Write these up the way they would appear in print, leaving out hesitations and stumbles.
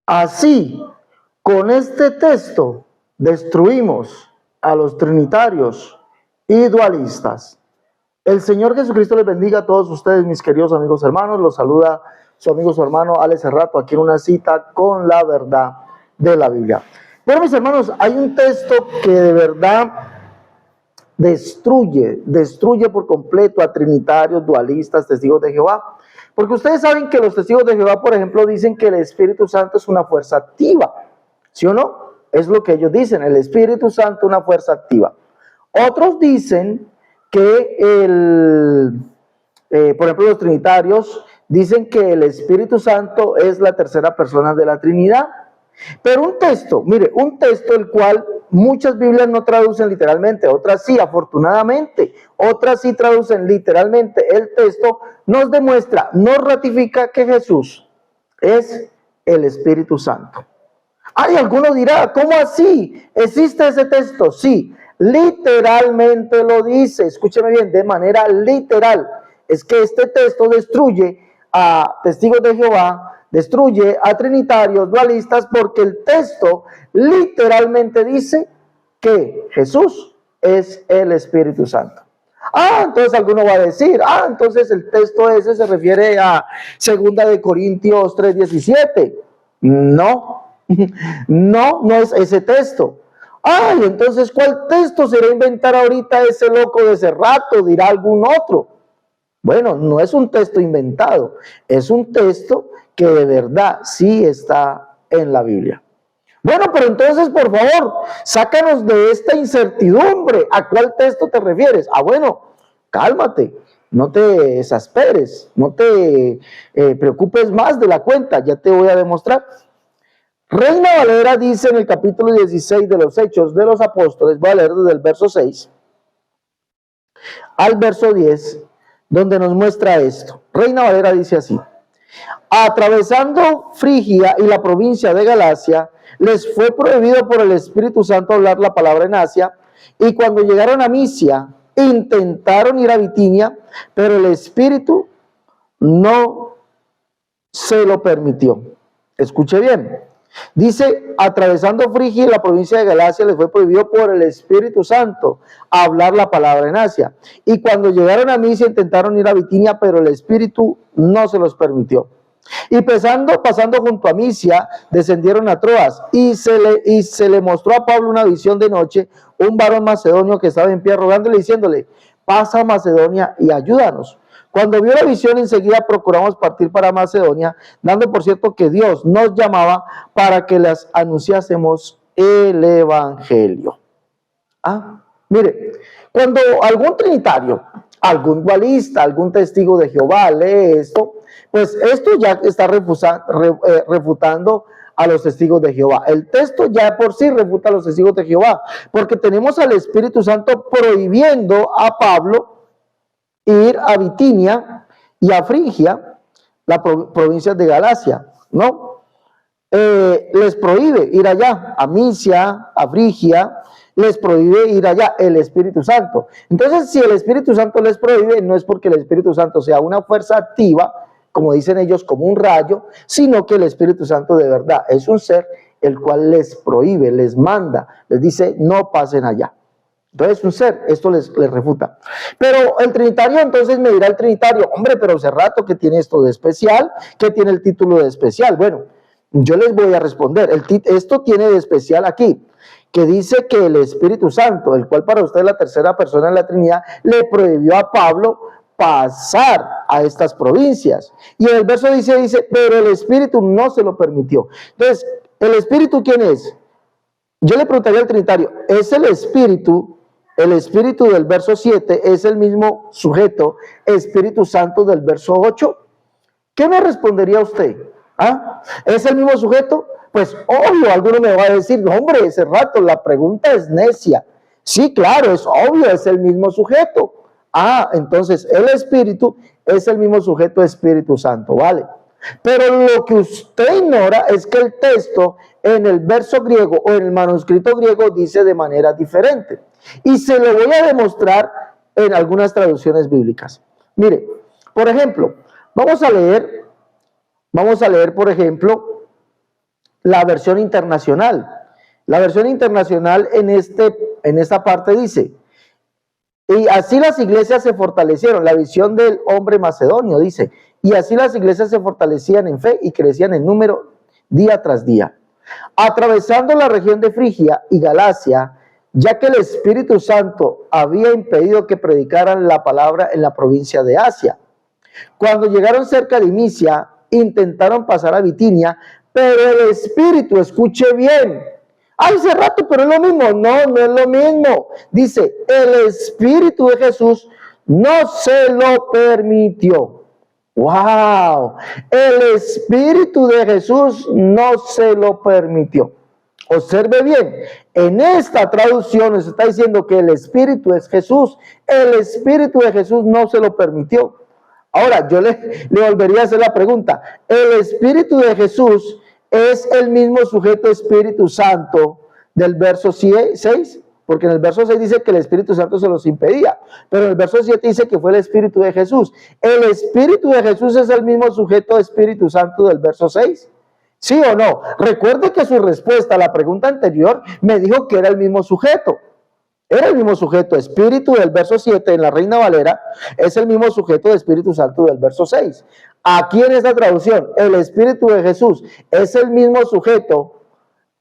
Así, con este texto, destruimos a los trinitarios y dualistas. El Señor Jesucristo les bendiga a todos ustedes, mis queridos amigos hermanos. Los saluda su amigo, su hermano Alex Cerrato, aquí en una cita con la verdad de la Biblia. Bueno, mis hermanos, hay un texto que de verdad destruye por completo a trinitarios, dualistas, testigos de Jehová. Porque ustedes saben que los testigos de Jehová, por ejemplo, dicen que el Espíritu Santo es una fuerza activa. ¿Sí o no? Es lo que ellos dicen, el Espíritu Santo es una fuerza activa. Otros dicen que por ejemplo, los trinitarios dicen que el Espíritu Santo es la tercera persona de la Trinidad. Pero un texto, mire, un texto el cual muchas Biblias no traducen literalmente, otras sí, afortunadamente, otras sí traducen literalmente el texto, nos demuestra, nos ratifica que Jesús es el Espíritu Santo. Ay, alguno dirá, ¿cómo así? ¿Existe ese texto? Sí, literalmente lo dice, escúcheme bien, de manera literal. Es que este texto destruye a testigos de Jehová, destruye a trinitarios, dualistas, porque el texto literalmente dice que Jesús es el Espíritu Santo. Ah, entonces alguno va a decir, entonces el texto ese se refiere a 2 Corintios 3:17. No, no es ese texto. Ay, entonces, ¿cuál texto se va a inventar ahorita ese loco de Cerrato? Dirá algún otro. Bueno, no es un texto inventado, es un texto que de verdad sí está en la Biblia. Bueno, pero entonces, por favor, sácanos de esta incertidumbre. ¿A cuál texto te refieres? Bueno, cálmate, no te exasperes, no te preocupes más de la cuenta, ya te voy a demostrar. Reina Valera dice en el capítulo 16 de los Hechos de los Apóstoles, voy a leer desde el verso 6 al verso 10, donde nos muestra esto. Reina Valera dice así: atravesando Frigia y la provincia de Galacia, les fue prohibido por el Espíritu Santo hablar la palabra en Asia, y cuando llegaron a Misia, intentaron ir a Bitinia, pero el Espíritu no se lo permitió. Escuche bien. Dice, atravesando Frigia y la provincia de Galacia, les fue prohibido por el Espíritu Santo hablar la palabra en Asia. Y cuando llegaron a Misia, intentaron ir a Bitinia, pero el Espíritu no se los permitió. Y pasando junto a Misia, descendieron a Troas, y se le mostró a Pablo una visión de noche, un varón macedonio que estaba en pie rogándole, diciéndole, pasa a Macedonia y ayúdanos. Cuando vio la visión, enseguida procuramos partir para Macedonia, dando por cierto que Dios nos llamaba para que les anunciásemos el Evangelio. Mire, cuando algún trinitario, algún dualista, algún testigo de Jehová lee esto, pues esto ya está refutando a los testigos de Jehová. El texto ya por sí refuta a los testigos de Jehová, porque tenemos al Espíritu Santo prohibiendo a Pablo ir a Bitinia y a Frigia, la provincia de Galacia, ¿no? Les prohíbe ir allá, a Misia, a Frigia, les prohíbe ir allá el Espíritu Santo. Entonces, si el Espíritu Santo les prohíbe, no es porque el Espíritu Santo sea una fuerza activa, como dicen ellos, como un rayo, sino que el Espíritu Santo de verdad es un ser el cual les prohíbe, les manda, les dice, no pasen allá. Entonces, un ser, esto les refuta. Pero el trinitario, entonces me dirá el trinitario, hombre, pero Cerrato, ¿qué tiene esto de especial? ¿Qué tiene el título de especial? Bueno, yo les voy a responder. Esto tiene de especial aquí, que dice que el Espíritu Santo, el cual para usted es la tercera persona en la Trinidad, le prohibió a Pablo pasar a estas provincias. Y en el verso dice, pero el Espíritu no se lo permitió. Entonces, ¿el Espíritu quién es? Yo le preguntaría al trinitario, ¿es el Espíritu del verso 7, es el mismo sujeto, Espíritu Santo del verso 8? ¿Qué me respondería usted? ¿Es el mismo sujeto? Pues obvio, alguno me va a decir, no, hombre, ese rato la pregunta es necia. Sí, claro, es obvio, es el mismo sujeto. Entonces el Espíritu es el mismo sujeto, Espíritu Santo, ¿vale? Pero lo que usted ignora es que el texto en el verso griego o en el manuscrito griego dice de manera diferente. Y se lo voy a demostrar en algunas traducciones bíblicas. Mire, por ejemplo, vamos a leer, por ejemplo, la versión internacional. La versión internacional en esta parte dice: y así las iglesias se fortalecieron. La visión del hombre macedonio dice: y así las iglesias se fortalecían en fe y crecían en número día tras día, atravesando la región de Frigia y Galacia, ya que el Espíritu Santo había impedido que predicaran la palabra en la provincia de Asia. Cuando llegaron cerca de Misia, intentaron pasar a Bitinia, pero el Espíritu, escuche bien, hace rato, pero es lo mismo. No, no es lo mismo. Dice, el Espíritu de Jesús no se lo permitió. ¡Wow! El Espíritu de Jesús no se lo permitió. Observe bien, en esta traducción nos está diciendo que el Espíritu es Jesús. El Espíritu de Jesús no se lo permitió. Ahora, yo le volvería a hacer la pregunta. ¿El Espíritu de Jesús es el mismo sujeto Espíritu Santo del verso 6? Porque en el verso 6 dice que el Espíritu Santo se los impedía, pero en el verso 7 dice que fue el Espíritu de Jesús. ¿El Espíritu de Jesús es el mismo sujeto Espíritu Santo del verso 6? ¿Sí o no? Recuerde que su respuesta a la pregunta anterior me dijo que era el mismo sujeto. Era el mismo sujeto. Espíritu del verso 7 en la Reina Valera es el mismo sujeto de Espíritu Santo del verso 6. Aquí en esta traducción, el Espíritu de Jesús es el mismo sujeto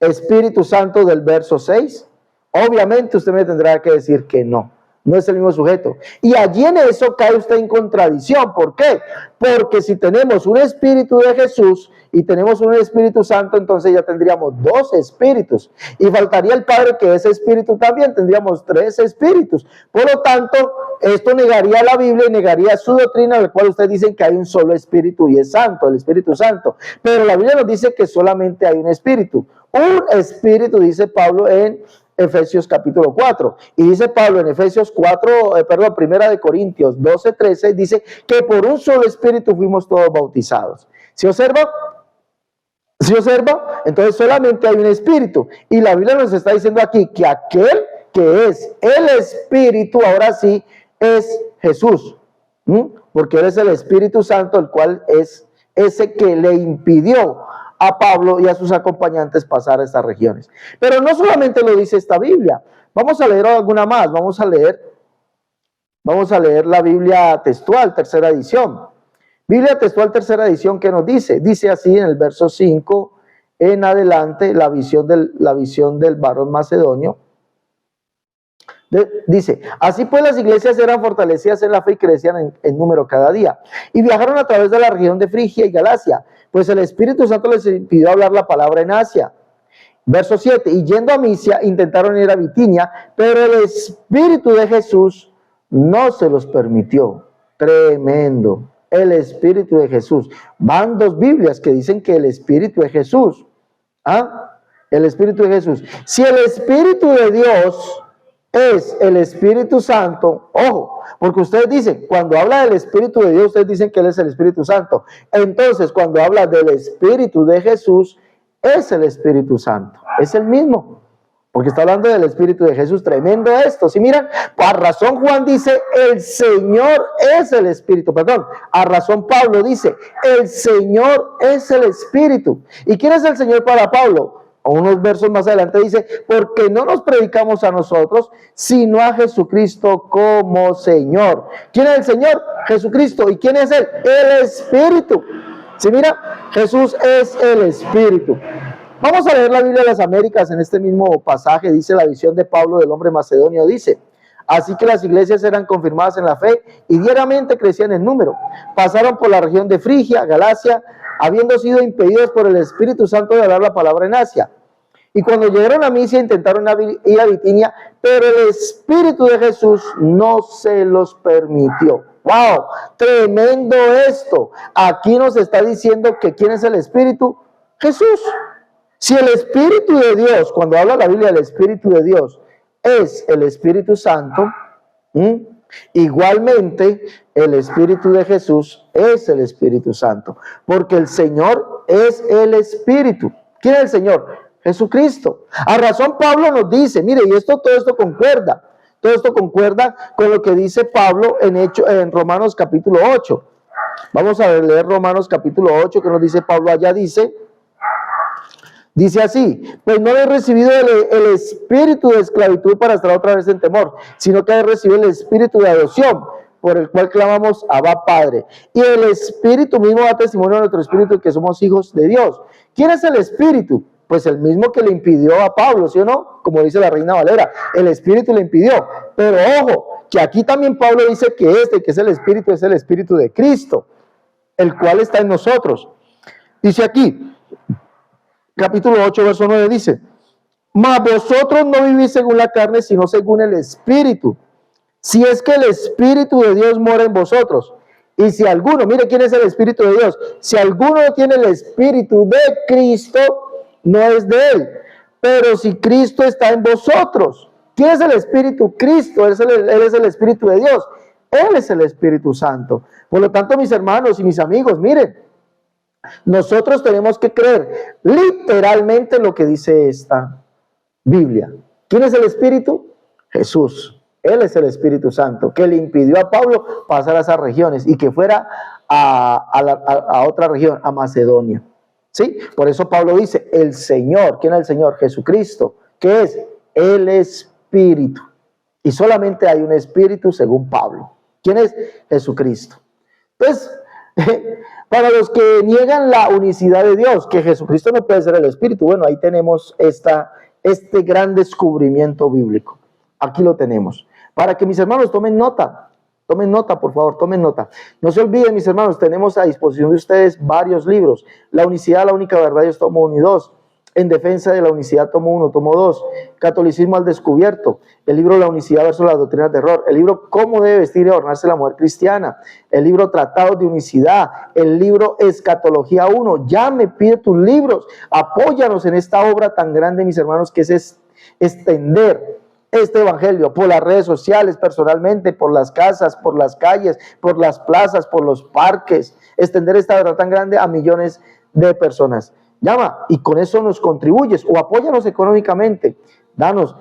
Espíritu Santo del verso 6. Obviamente usted me tendrá que decir que no. No es el mismo sujeto. Y allí en eso cae usted en contradicción. ¿Por qué? Porque si tenemos un Espíritu de Jesús y tenemos un Espíritu Santo, entonces ya tendríamos dos espíritus. Y faltaría el Padre, que es Espíritu también. Tendríamos tres espíritus. Por lo tanto, esto negaría la Biblia y negaría su doctrina, en la cual ustedes dicen que hay un solo Espíritu y es Santo, el Espíritu Santo. Pero la Biblia nos dice que solamente hay un Espíritu. Un Espíritu, dice Pablo en Efesios capítulo 4, y dice Pablo en Efesios 1 de Corintios 12:13, dice que por un solo Espíritu fuimos todos bautizados. ¿Se observa? ¿Se observa? Entonces solamente hay un Espíritu, y la Biblia nos está diciendo aquí que aquel que es el Espíritu, ahora sí, es Jesús, porque Él es el Espíritu Santo, el cual es ese que le impidió a Pablo y a sus acompañantes pasar a estas regiones. Pero no solamente lo dice esta Biblia. Vamos a leer alguna más. Vamos a leer la Biblia textual, tercera edición. Biblia textual, tercera edición, ¿qué nos dice? Dice así en el verso 5 en adelante, la visión del varón macedonio. Dice, así pues las iglesias eran fortalecidas en la fe y crecían en número cada día. Y viajaron a través de la región de Frigia y Galacia, pues el Espíritu Santo les impidió hablar la palabra en Asia. Verso 7, y yendo a Misia, intentaron ir a Bitinia, pero el Espíritu de Jesús no se los permitió. Tremendo. El Espíritu de Jesús. Van dos Biblias que dicen que el Espíritu de Jesús. El Espíritu de Jesús. Si el Espíritu de Dios es el Espíritu Santo, ojo, porque ustedes dicen, cuando habla del Espíritu de Dios, ustedes dicen que Él es el Espíritu Santo. Entonces, cuando habla del Espíritu de Jesús, es el Espíritu Santo, es el mismo, porque está hablando del Espíritu de Jesús. Tremendo esto. Si miran, a razón Juan dice, el Señor es el Espíritu, perdón, a razón Pablo dice, el Señor es el Espíritu. ¿Y quién es el Señor para Pablo? Unos versos más adelante dice, porque no nos predicamos a nosotros, sino a Jesucristo como Señor. ¿Quién es el Señor? Jesucristo. ¿Y quién es Él? El Espíritu. ¿Sí mira? Jesús es el Espíritu. Vamos a leer la Biblia de las Américas en este mismo pasaje. Dice la visión de Pablo del hombre macedonio. Dice, así que las iglesias eran confirmadas en la fe y diariamente crecían en número. Pasaron por la región de Frigia, Galacia, habiendo sido impedidos por el Espíritu Santo de hablar la palabra en Asia. Y cuando llegaron a Misia intentaron ir a Bitinia, pero el Espíritu de Jesús no se los permitió. ¡Wow! Tremendo esto. Aquí nos está diciendo que ¿quién es el Espíritu? Jesús. Si el Espíritu de Dios, cuando habla la Biblia del Espíritu de Dios, es el Espíritu Santo, igualmente el Espíritu de Jesús es el Espíritu Santo, porque el Señor es el Espíritu. ¿Quién es el Señor? Jesucristo. A razón Pablo nos dice, mire, y todo esto concuerda con lo que dice Pablo en Romanos capítulo 8. Vamos a leer Romanos capítulo 8, que nos dice Pablo allá, dice Dice así: pues no habéis recibido el espíritu de esclavitud para estar otra vez en temor, sino que habéis recibido el espíritu de adopción, por el cual clamamos Abba Padre. Y el espíritu mismo da testimonio a nuestro espíritu que somos hijos de Dios. ¿Quién es el espíritu? Pues el mismo que le impidió a Pablo, ¿sí o no? Como dice la Reina Valera, el espíritu le impidió. Pero ojo, que aquí también Pablo dice que que es el espíritu de Cristo, el cual está en nosotros. Dice aquí, capítulo 8, verso 9, dice: mas vosotros no vivís según la carne, sino según el espíritu, si es que el espíritu de Dios mora en vosotros. Y si alguno, mire quién es el espíritu de Dios, si alguno no tiene el espíritu de Cristo, no es de él. Pero si Cristo está en vosotros, ¿quién es el espíritu? Cristo, él es el espíritu de Dios, él es el Espíritu Santo. Por lo tanto, mis hermanos y mis amigos, miren, nosotros tenemos que creer literalmente lo que dice esta Biblia. ¿Quién es el Espíritu? Jesús. Él es el Espíritu Santo, que le impidió a Pablo pasar a esas regiones y que fuera a otra región, a Macedonia. ¿Sí? Por eso Pablo dice, el Señor. ¿Quién es el Señor? Jesucristo, que es el Espíritu. Y solamente hay un Espíritu según Pablo. ¿Quién es? Jesucristo. Entonces, para los que niegan la unicidad de Dios, que Jesucristo no puede ser el Espíritu, bueno, ahí tenemos este gran descubrimiento bíblico. Aquí lo tenemos. Para que mis hermanos tomen nota, por favor, tomen nota. No se olviden, mis hermanos, tenemos a disposición de ustedes varios libros. La unicidad, la única verdad, es tomo 1 y 2. En defensa de la unicidad, tomo 1, tomo 2. Catolicismo al descubierto. El libro La unicidad versus las doctrinas de error. El libro Cómo debe vestir y adornarse la mujer cristiana. El libro Tratados de unicidad. El libro Escatología 1. Ya me pide tus libros. Apóyanos en esta obra tan grande, mis hermanos, que es extender este evangelio por las redes sociales, personalmente, por las casas, por las calles, por las plazas, por los parques. Extender esta verdad tan grande a millones de personas. Llama y con eso nos contribuyes o apóyanos económicamente. Danos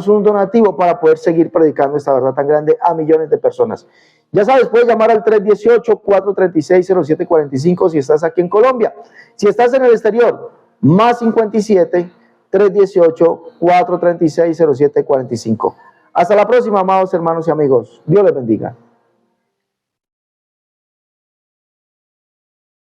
un donativo para poder seguir predicando esta verdad tan grande a millones de personas. Ya sabes, puedes llamar al 318-436-0745 si estás aquí en Colombia. Si estás en el exterior, más 57 318-436-0745. Hasta la próxima, amados hermanos y amigos. Dios les bendiga.